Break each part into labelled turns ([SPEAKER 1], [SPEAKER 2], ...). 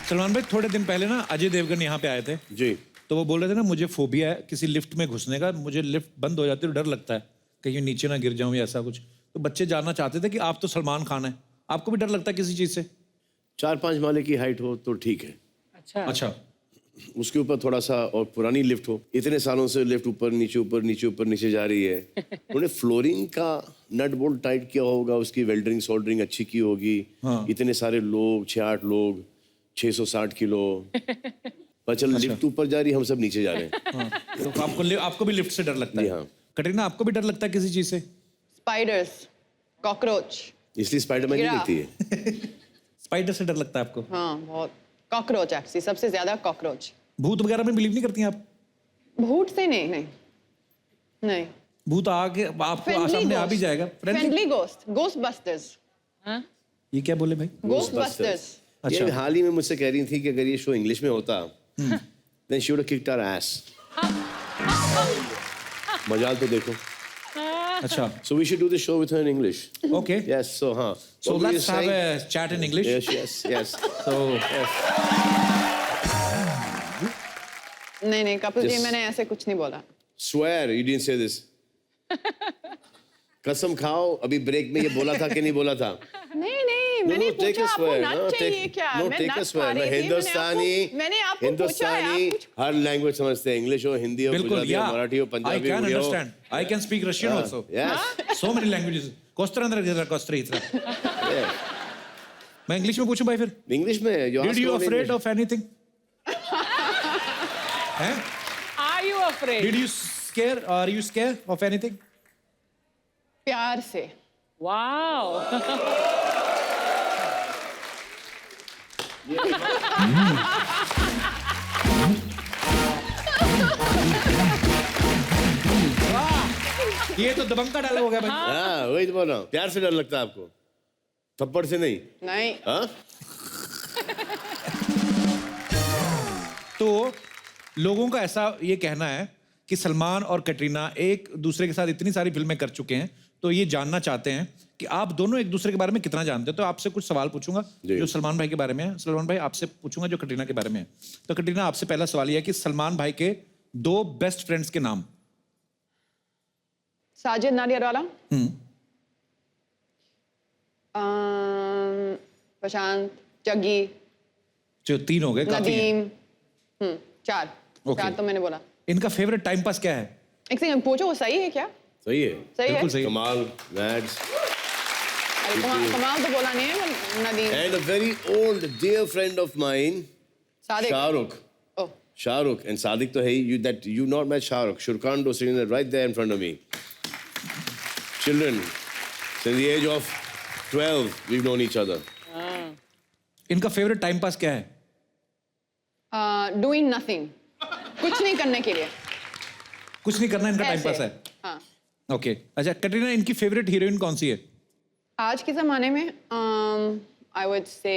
[SPEAKER 1] सलमान भाई थोड़े दिन पहले ना अजय देवगन यहाँ पे आए थे
[SPEAKER 2] जी।
[SPEAKER 1] तो वो बोल रहे थे ना मुझे फोबिया है किसी लिफ्ट में घुसने का, मुझे लिफ्ट बंद हो जाती है तो डर लगता है कहीं नीचे ना गिर जाऊं या ऐसा कुछ। तो बच्चे जानना चाहते थे कि आप तो सलमान खान है, आपको भी डर लगता है किसी चीज से?
[SPEAKER 2] 4-5 माले की हाइट हो तो ठीक है।
[SPEAKER 1] अच्छा।
[SPEAKER 2] उसके ऊपर थोड़ा सा और पुरानी लिफ्ट हो, इतने सालों से लिफ्ट ऊपर नीचे जा रही है। उन्होंने फ्लोरिंग का नट बोल्ट टाइट किया होगा, उसकी वेल्डरिंग सोल्डरिंग अच्छी की होगी।
[SPEAKER 1] हाँ।
[SPEAKER 2] इतने सारे लोग, 6-8 लोग, 660 किलो, चल
[SPEAKER 1] अच्छा।
[SPEAKER 2] लिफ्ट ऊपर जा रही, हम सब नीचे जा रहे हैं।
[SPEAKER 1] हाँ। तो आपको भी लिफ्ट से डर लगता है?
[SPEAKER 2] हाँ।
[SPEAKER 1] कटरीना आपको भी डर लगता है किसी चीज से?
[SPEAKER 3] Spiders, cockroach.
[SPEAKER 2] इसलिए स्पाइडरमैन नहीं दिखती है।
[SPEAKER 1] स्पाइडर से डर लगता है आपको?
[SPEAKER 3] हाँ बहुत। कॉकरोच एक्चुअली सबसे ज्यादा कॉकरोच।
[SPEAKER 1] भूत वगैरह में बिलीव नहीं करती हैं आप?
[SPEAKER 3] भूत से नहीं नहीं नहीं।
[SPEAKER 1] भूत आके आपको सामने आ भी जाएगा।
[SPEAKER 3] Friendly ghost, ghost busters.
[SPEAKER 1] ये क्या बोले भाई?
[SPEAKER 3] Ghost busters.
[SPEAKER 1] अच्छा।
[SPEAKER 2] ये हाल ही में मुझसे कह रही थी कि अगर ये शो इंग्लिश में होता then she would have kicked our ass. मजाल तो देखो।
[SPEAKER 1] अच्छा।
[SPEAKER 2] So we should do the show with her in English.
[SPEAKER 1] Okay.
[SPEAKER 2] Yes, so हाँ.
[SPEAKER 1] So
[SPEAKER 2] What were you
[SPEAKER 1] let's have
[SPEAKER 2] saying?
[SPEAKER 1] a chat in English.
[SPEAKER 2] Yes.
[SPEAKER 1] So
[SPEAKER 3] नहीं नहीं Kapil ji
[SPEAKER 2] Yes.
[SPEAKER 3] मैंने ऐसे कुछ नहीं बोला।
[SPEAKER 2] Swear you didn't say this. कसम खाओ अभी ब्रेक में ये बोला था कि नहीं बोला था?
[SPEAKER 3] नहीं नहीं मैंने
[SPEAKER 2] take
[SPEAKER 3] पूछा
[SPEAKER 2] a
[SPEAKER 3] आपको
[SPEAKER 2] swear.
[SPEAKER 3] नट चाहिए क्या?
[SPEAKER 2] No,
[SPEAKER 3] मैं
[SPEAKER 2] take a
[SPEAKER 3] नट
[SPEAKER 2] swear.
[SPEAKER 3] खा
[SPEAKER 2] मैं
[SPEAKER 3] रही थी, मैंने आपको पूछा
[SPEAKER 2] हिंदुस्तानी हर लैंग्वेज समझते हैं, इंग्लिश हो, हिंदी हो,
[SPEAKER 1] बिल्कुल
[SPEAKER 2] गुजराती हो,
[SPEAKER 1] या
[SPEAKER 2] मराठी हो,
[SPEAKER 1] I
[SPEAKER 2] पंजाबी
[SPEAKER 1] can
[SPEAKER 2] हो,
[SPEAKER 1] understand. I can speak Russian also.
[SPEAKER 2] Yes.
[SPEAKER 1] So many languages. कोस्त्रा मैं इंग्लिश में पूछूं भाई फिर?
[SPEAKER 2] इंग्लिश में
[SPEAKER 1] Did you afraid of anything? हैं?
[SPEAKER 4] Are you afraid?
[SPEAKER 1] Did you scare? Are you scared of anything?
[SPEAKER 3] प्यार से।
[SPEAKER 4] Wow.
[SPEAKER 1] ये तो दबंग का डायलॉग हो गया भाई।
[SPEAKER 2] हाँ वही तो बोल रहा हूँ, प्यार से डर लगता है आपको, थप्पड़ से नहीं।
[SPEAKER 3] नहीं।
[SPEAKER 2] हाँ
[SPEAKER 1] तो लोगों का ऐसा ये कहना है कि सलमान और कटरीना एक दूसरे के साथ इतनी सारी फिल्में कर चुके हैं, तो ये जानना चाहते हैं कि आप दोनों एक दूसरे के बारे में कितना जानते हैं। तो आपसे कुछ सवाल पूछूंगा जो सलमान भाई के बारे में है, सलमान भाई आपसे पूछूंगा जो कटरीना के बारे में है। तो कटरीना आपसे पहला सवाल यह है कि सलमान भाई के 2 बेस्ट फ्रेंड्स के नाम।
[SPEAKER 3] साजिद नाडियाडवाला। प्रशांत, जग्गी,
[SPEAKER 1] जो 3 हो गए काफी हैं।
[SPEAKER 3] नदीम। 4
[SPEAKER 1] Okay.
[SPEAKER 3] 4 तो मैंने बोला।
[SPEAKER 1] इनका फेवरेट टाइम पास क्या है?
[SPEAKER 3] एक सेकंड पूछो वो सही है क्या?
[SPEAKER 2] सही है,
[SPEAKER 3] सही है?
[SPEAKER 1] बिल्कुल सही।
[SPEAKER 2] कमाल, मैड्स,
[SPEAKER 3] अरे कमाल तो बोला नहीं है Nadeem.
[SPEAKER 2] and a very old dear friend of mine,
[SPEAKER 3] Sadiq.
[SPEAKER 2] Shahrukh.
[SPEAKER 3] Oh
[SPEAKER 2] Shahrukh and Sadiq to hey, you not met Shahrukh. Shurkando sitting there right there in front of me. Children, since the age of 12, we've known each other.
[SPEAKER 1] इनका favourite time pass क्या है?
[SPEAKER 3] Doing nothing, कुछ नहीं करने के लिए।
[SPEAKER 1] कुछ नहीं करना इनका टाइम
[SPEAKER 3] ऐसे।
[SPEAKER 1] पास है।
[SPEAKER 3] हाँ।
[SPEAKER 1] ओके अच्छा, कटरीना इनकी फेवरेट हीरोइन कौन सी है?
[SPEAKER 3] आज के ज़माने में आई वुड से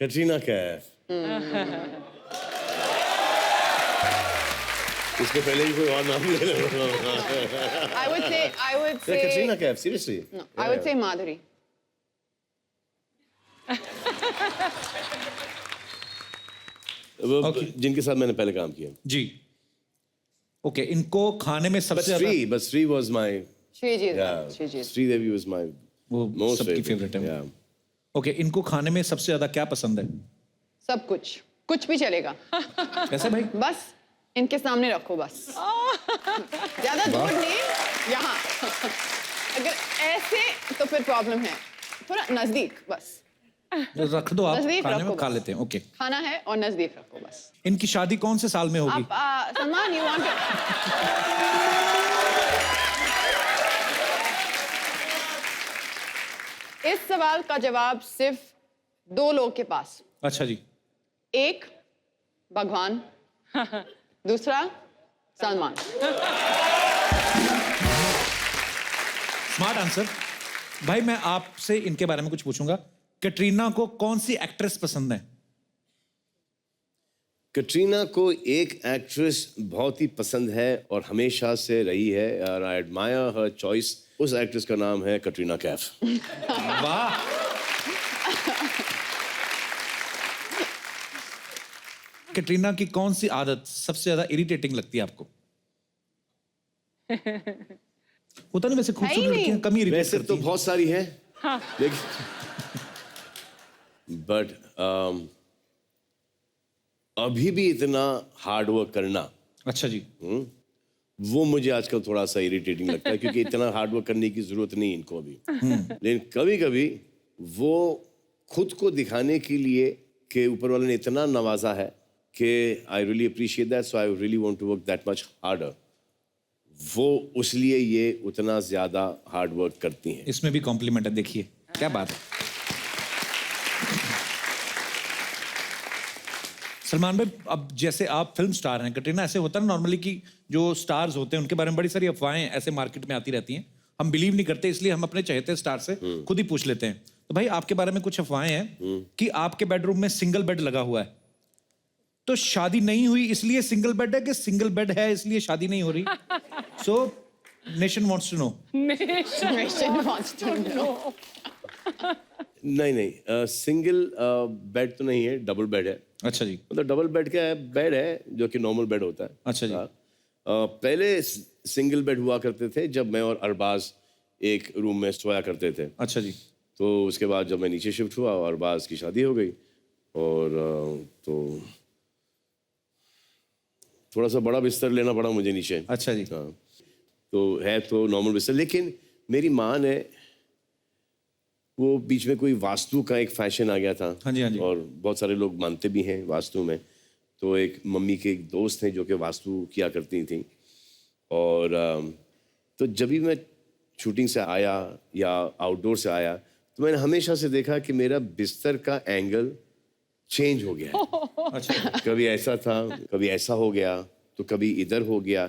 [SPEAKER 2] Katrina Kaif. इसके पहले भी कोई और नाम ले लो।
[SPEAKER 3] I would say
[SPEAKER 2] Katrina Kaif, seriously.
[SPEAKER 3] I would say Madhuri.
[SPEAKER 1] Okay.
[SPEAKER 2] जिनके साथ मैंने पहले काम किया।
[SPEAKER 1] जी ओके इनको खाने में
[SPEAKER 2] But
[SPEAKER 1] सबसे ज्यादा
[SPEAKER 2] Sri was my,
[SPEAKER 3] Sriji
[SPEAKER 2] yeah,
[SPEAKER 3] Sriji.
[SPEAKER 2] Sri Devi was my
[SPEAKER 1] वो
[SPEAKER 2] most
[SPEAKER 1] सबकी
[SPEAKER 2] favorite.
[SPEAKER 1] फेवरेट है।
[SPEAKER 2] Yeah.
[SPEAKER 1] ओके इनको खाने में सबसे ज्यादा क्या पसंद है?
[SPEAKER 3] सब कुछ, कुछ भी चलेगा।
[SPEAKER 1] कैसे भाई?
[SPEAKER 3] बस इनके सामने रखो बस। ज्यादा दूर नहीं, यहाँ। अगर ऐसे तो फिर प्रॉब्लम है, थोड़ा नजदीक बस।
[SPEAKER 1] रख दो आप,
[SPEAKER 3] नजदीक
[SPEAKER 1] खाने
[SPEAKER 3] रखो
[SPEAKER 1] में खा
[SPEAKER 3] बस।
[SPEAKER 1] लेते हैं। ओके
[SPEAKER 3] खाना है और नजदीक रखो बस।
[SPEAKER 1] इनकी शादी कौन से साल में होगी?
[SPEAKER 3] आप सलमान यू वांट इस सवाल का जवाब सिर्फ 2 लोग के पास।
[SPEAKER 1] अच्छा जी।
[SPEAKER 3] एक भगवान, दूसरा सलमान।
[SPEAKER 1] Smart answer. भाई मैं आपसे इनके बारे में कुछ पूछूंगा। कटरीना को कौन सी एक्ट्रेस पसंद है?
[SPEAKER 2] कटरीना को एक एक्ट्रेस बहुत ही पसंद है और हमेशा से रही है, और आई एडमायर हर चॉइस। उस एक्ट्रेस का नाम है कटरीना कैफ।
[SPEAKER 1] वाह कैटरीना की कौन सी आदत सबसे ज्यादा इरिटेटिंग लगती है आपको? होता नहीं वैसे खूबसूरत
[SPEAKER 3] नहीं।
[SPEAKER 1] लड़कियां कम ही इरिटेट
[SPEAKER 2] वैसे
[SPEAKER 1] करती
[SPEAKER 2] तो
[SPEAKER 1] हैं।
[SPEAKER 2] बहुत सारी है
[SPEAKER 4] हाँ।
[SPEAKER 2] लेकिन बट अभी भी इतना हार्ड वर्क करना
[SPEAKER 1] अच्छा जी।
[SPEAKER 2] वो मुझे आजकल थोड़ा सा इरिटेटिंग लगता है क्योंकि इतना हार्ड वर्क करने की जरूरत नहीं इनको अभी। लेकिन कभी कभी वो खुद को दिखाने के लिए कि ऊपर वाले ने इतना नवाजा है कि I really appreciate that, so I really want to work that much harder, वो उसलिए ये उतना ज्यादा हार्ड वर्क करती हैं।
[SPEAKER 1] इसमें भी कॉम्प्लीमेंट है, देखिए क्या बात है। सलमान भाई, अब जैसे आप फिल्म स्टार हैं, कैटरीना, ऐसे होता है ना नॉर्मली कि जो स्टार्स होते हैं उनके बारे में बड़ी सारी अफवाहें ऐसे मार्केट में आती रहती हैं, हम बिलीव नहीं करते, इसलिए हम अपने चहेते स्टार से खुद ही पूछ लेते हैं। तो भाई आपके बारे में कुछ अफवाहें हैं कि आपके बेडरूम में सिंगल बेड लगा हुआ है, तो शादी नहीं हुई इसलिए सिंगल बेड है कि सिंगल बेड है इसलिए शादी नहीं हो रही? So nation wants to know.
[SPEAKER 3] Question wants to know.
[SPEAKER 2] नहीं, सिंगल बेड तो नहीं है, डबल बेड है।
[SPEAKER 1] अच्छा जी।
[SPEAKER 2] मतलब डबल बेड का बेड है जो कि नॉर्मल बेड होता है।
[SPEAKER 1] अच्छा जी।
[SPEAKER 2] हाँ। पहले सिंगल बेड हुआ करते थे जब मैं और अरबाज एक रूम में सोया करते थे।
[SPEAKER 1] अच्छा जी।
[SPEAKER 2] तो उसके बाद जब मैं नीचे शिफ्ट हुआ और अरबाज की शादी हो गई और तो थोड़ा सा बड़ा बिस्तर लेना पड़ा मुझे नीचे।
[SPEAKER 1] अच्छा जी।
[SPEAKER 2] हाँ, तो है तो नॉर्मल बिस्तर, लेकिन मेरी माँ ने वो बीच में कोई वास्तु का एक फैशन आ गया था।
[SPEAKER 1] हाँ जी, हाँ जी।
[SPEAKER 2] और बहुत सारे लोग मानते भी हैं वास्तु में। तो एक मम्मी के एक दोस्त हैं जो कि वास्तु किया करती थी, और तो जब भी मैं शूटिंग से आया या आउटडोर से आया तो मैंने हमेशा से देखा कि मेरा बिस्तर का एंगल चेंज हो गया है।
[SPEAKER 1] अच्छा।
[SPEAKER 2] कभी ऐसा था, कभी ऐसा हो गया, तो कभी इधर हो गया।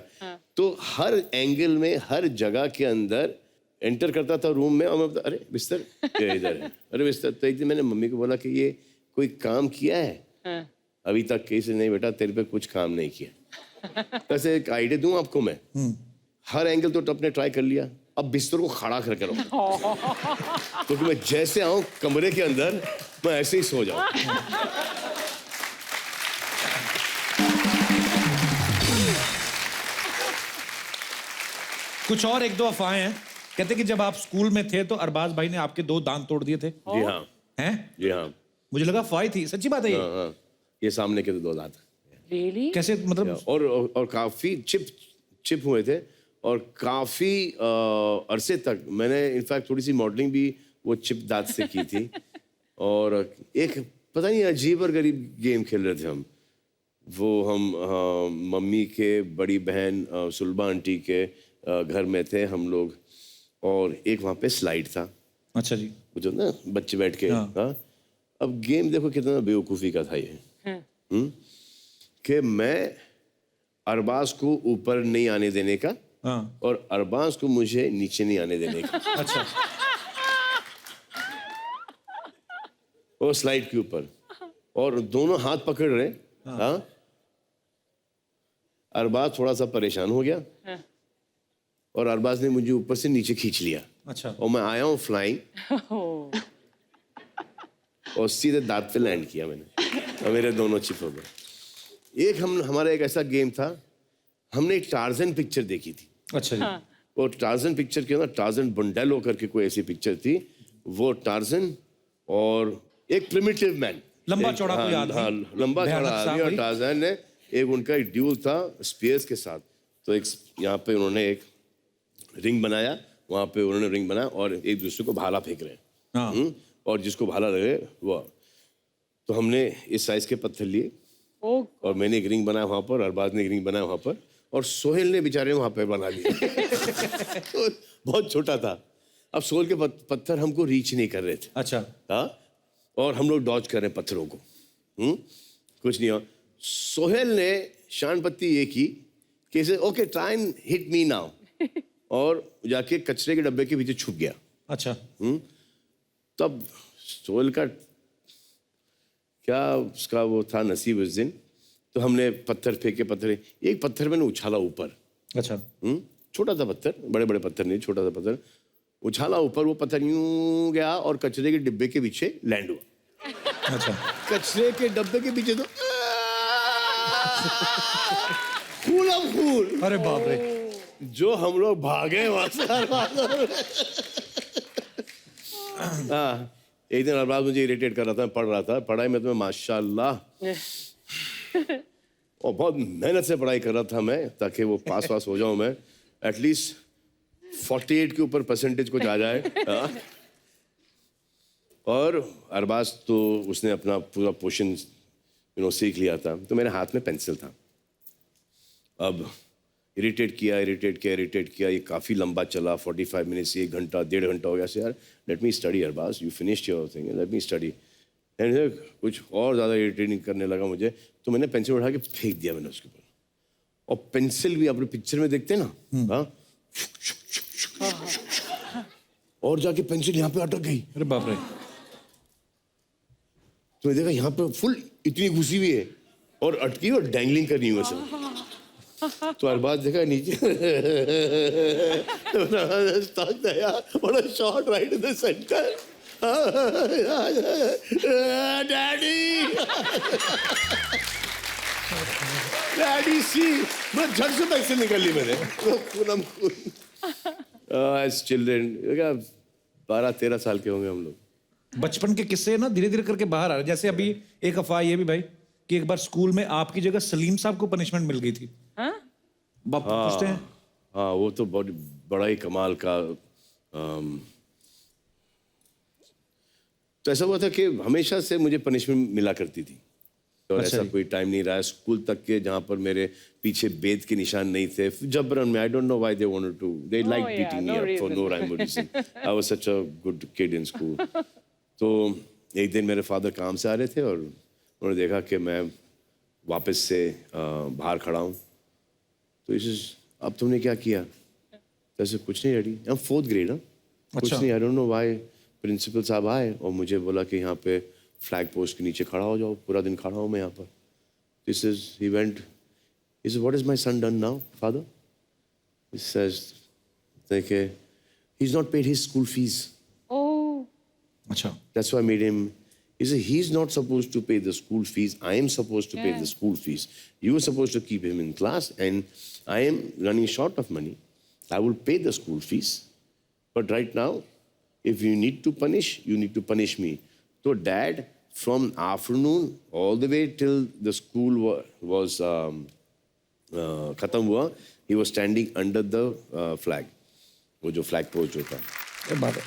[SPEAKER 2] तो हर एंगल में, हर जगह के अंदर एंटर करता था रूम में और मैं अरे बिस्तर ये इधर है, अरे बिस्तर। तो एक दिन मैंने मम्मी को बोला कि ये कोई काम किया है? अभी तक किसी नहीं, बेटा तेरे पे कुछ काम नहीं किया। वैसे एक आइडिया दूं आपको मैं, हर एंगल तो आपने ट्राई कर लिया, अब बिस्तर को खड़ा करके रखो, क्योंकि मैं जैसे आऊं कमरे के अंदर मैं ऐसे ही सो जाऊं।
[SPEAKER 1] कुछ और एक दो अफवाहें हैं, कहते कि जब आप स्कूल में थे तो अरबाज भाई ने आपके 2 दांत तोड़ दिए थे।
[SPEAKER 2] जी हाँ,
[SPEAKER 1] हैं?
[SPEAKER 2] जी हाँ,
[SPEAKER 1] मुझे लगा अफवाह थी, सच्ची बात है ये?
[SPEAKER 2] हाँ, ये सामने के तो 2 दांत
[SPEAKER 4] Really?
[SPEAKER 1] कैसे मतलब?
[SPEAKER 2] और काफी चिप हुए थे और काफी अरसे तक मैंने इनफैक्ट थोड़ी सी मॉडलिंग भी वो चिप दांत से की थी। और एक पता नहीं अजीब और गरीब गेम खेल रहे थे हम। वो हम मम्मी के बड़ी बहन सुलभा आंटी के घर में थे हम लोग, और एक वहाँ पे स्लाइड था।
[SPEAKER 1] अच्छा जी।
[SPEAKER 2] वो जो ना बच्चे बैठ के,
[SPEAKER 1] हाँ।
[SPEAKER 2] हाँ। अब गेम देखो कितना बेवकूफ़ी का था ये, कि मैं अरबाज को ऊपर नहीं आने देने का,
[SPEAKER 1] हाँ।
[SPEAKER 2] और अरबाज को मुझे नीचे नहीं आने देने का।
[SPEAKER 1] अच्छा।
[SPEAKER 2] वो स्लाइड के ऊपर, और दोनों हाथ पकड़ रहे। हाँ। अरबाज थोड़ा सा परेशान हो गया और अरबाज ने मुझे ऊपर से नीचे खींच लिया।
[SPEAKER 1] अच्छा।
[SPEAKER 2] और मैं आया हूँ फ्लाइंग और सीधे दांत पे लैंड किया मैंने, और मेरे दोनों चिप हो गए। एक हमारा एक ऐसा गेम था, हमने एक टार्जन पिक्चर देखी थी।
[SPEAKER 1] अच्छा जी।
[SPEAKER 2] वो टार्जन पिक्चर के अंदर टार्जन बंडेलो करके कोई ऐसी पिक्चर थी। वो टार्जन और एक प्रिमिटिव मैन,
[SPEAKER 1] लंबा चौड़ा कोई आदमी,
[SPEAKER 2] हाँ, लंबा
[SPEAKER 1] भयानक
[SPEAKER 2] चौड़ा
[SPEAKER 1] सा
[SPEAKER 2] आदमी, और
[SPEAKER 1] कोई।
[SPEAKER 2] टार्जन ने एक उनका एक ड्यूल था स्पीयर्स के साथ। तो एक यहाँ पे उन्होंने एक रिंग बनाया, वहाँ पे उन्होंने रिंग बनाया और एक दूसरे को भाला फेंक रहे हैं।
[SPEAKER 1] हाँ।
[SPEAKER 2] और जिसको भाला लगे वो। तो हमने इस साइज के पत्थर लिए
[SPEAKER 4] Oh,
[SPEAKER 2] और मैंने एक रिंग बनाया वहाँ पर, अरबाज ने एक रिंग बनाया वहाँ पर, और सोहेल ने बेचारे वहाँ पे बना लिया। तो बहुत छोटा था। अब सोहेल के पत्थर हमको रीच नहीं कर रहे थे।
[SPEAKER 1] अच्छा।
[SPEAKER 2] हाँ, और हम लोग डॉज कर रहे हैं पत्थरों को। कुछ नहीं हुआ। सोहेल ने शान पत्ती ये की कि इसे okay try and hit me now, और जाके कचरे के डब्बे के पीछे छुप गया।
[SPEAKER 1] अच्छा।
[SPEAKER 2] तब सोहेल का क्या उसका वो था नसीब उस दिन, तो हमने पत्थर फेंके, एक पत्थर मैंने उछाला ऊपर।
[SPEAKER 1] अच्छा।
[SPEAKER 2] छोटा सा पत्थर, बड़े बड़े पत्थर नहीं, छोटा सा पत्थर उछाला ऊपर। वो पत्थर यूं गया और कचरे के डिब्बे के पीछे लैंड हुआ।
[SPEAKER 1] अच्छा।
[SPEAKER 2] कचरे के डब्बे के पीछे तो खून अब खून।
[SPEAKER 1] अरे बाप रे।
[SPEAKER 2] जो हम लोग भागे वहां से हाँ, एक दिन अरबाज मुझे इरिटेट कर रहा था, पढ़ रहा था, पढ़ाई में तो मैं माशाल्लाह और बहुत मेहनत से पढ़ाई कर रहा था मैं, ताकि वो पास हो जाऊं मैं, एटलीस्ट 48 के ऊपर परसेंटेज कुछ आ जाए। हाँ। और अरबाज तो उसने अपना पूरा पोर्शन सीख लिया था, तो मेरे हाथ में पेंसिल था। अब इरिटेट किया, ये काफ़ी लंबा चला, 45 मिनट्स, 1 घंटा, 1.5 घंटा हो गया से, यार let me study Arbaaz, you finished your thing, let me study. And कुछ और ज़्यादा इरिटेटिंग करने लगा मुझे, तो मैंने पेंसिल उठा के फेंक दिया मैंने उसके ऊपर। और पेंसिल भी अपने पिक्चर में देखते हैं ना, हाँ, और जाके पेंसिल यहाँ पे अटक गई।
[SPEAKER 1] अरे बाप रे।
[SPEAKER 2] तो देखा यहाँ पे फुल इतनी घुसी हुई है और अटकी और डैंगलिंग कर रही हूँ ऐसे। तो अरबाज देखा नीचे, बड़ा shot right in the center, daddy daddy see, मैं झट से पैसे निकल ली मैंने, खून एज चिल्ड्रन, 12-13 साल के होंगे हम लोग।
[SPEAKER 1] बचपन के किस्से ना धीरे धीरे करके बाहर आ रहे, जैसे अभी एक अफवाह ये भी भाई कि एक बार स्कूल में आपकी जगह सलीम साहब को पनिशमेंट मिल गई थी।
[SPEAKER 4] हाँ?
[SPEAKER 1] बाप पूछते हैं।
[SPEAKER 2] हाँ, वो तो बहुत बड़ा ही कमाल का। तो ऐसा हुआ था कि हमेशा से मुझे पनिशमेंट मिला करती थी, और
[SPEAKER 1] अच्छा
[SPEAKER 2] ऐसा
[SPEAKER 1] जी।
[SPEAKER 2] कोई टाइम नहीं रहा है स्कूल तक के जहाँ पर मेरे पीछे बेद के निशान नहीं थे। जबरन में, I don't know why they wanted to, they like
[SPEAKER 4] yeah,
[SPEAKER 2] beating
[SPEAKER 4] no
[SPEAKER 2] me up for
[SPEAKER 4] reason.
[SPEAKER 2] No rhyme or reason. I was such a good kid in school. तो एक दिन मेरे फादर काम से आ रहे थे और उन्होंने देखा कि मैं वापस से बाहर खड़ा हूँ, तो इस अब तुमने क्या किया? ऐसे कुछ नहीं daddy, I am 4th grade. कुछ
[SPEAKER 1] अच्छा।
[SPEAKER 2] नहीं, I don't know why. Principal साहब आए और मुझे बोला कि यहाँ पे फ्लैग पोस्ट के नीचे खड़ा हो जाओ, पूरा दिन खड़ा हूँ मैं यहाँ पर। This is he went, he said, what is my son done now, father? He says, देखिए, he's not paid his school fees.
[SPEAKER 4] Oh.
[SPEAKER 1] अच्छा।
[SPEAKER 2] That's why I made him. He said, he's not supposed to pay the school fees. I am supposed to pay
[SPEAKER 4] Yeah.
[SPEAKER 2] the school fees. You are supposed to keep him in class, and I am running short of money. I will pay the school fees. But right now, if you need to punish, you need to punish me. So dad, from afternoon all the way till the school was खत्म हुआ, he was standing under the flag, वो जो flag post होता है।
[SPEAKER 1] ये बात है।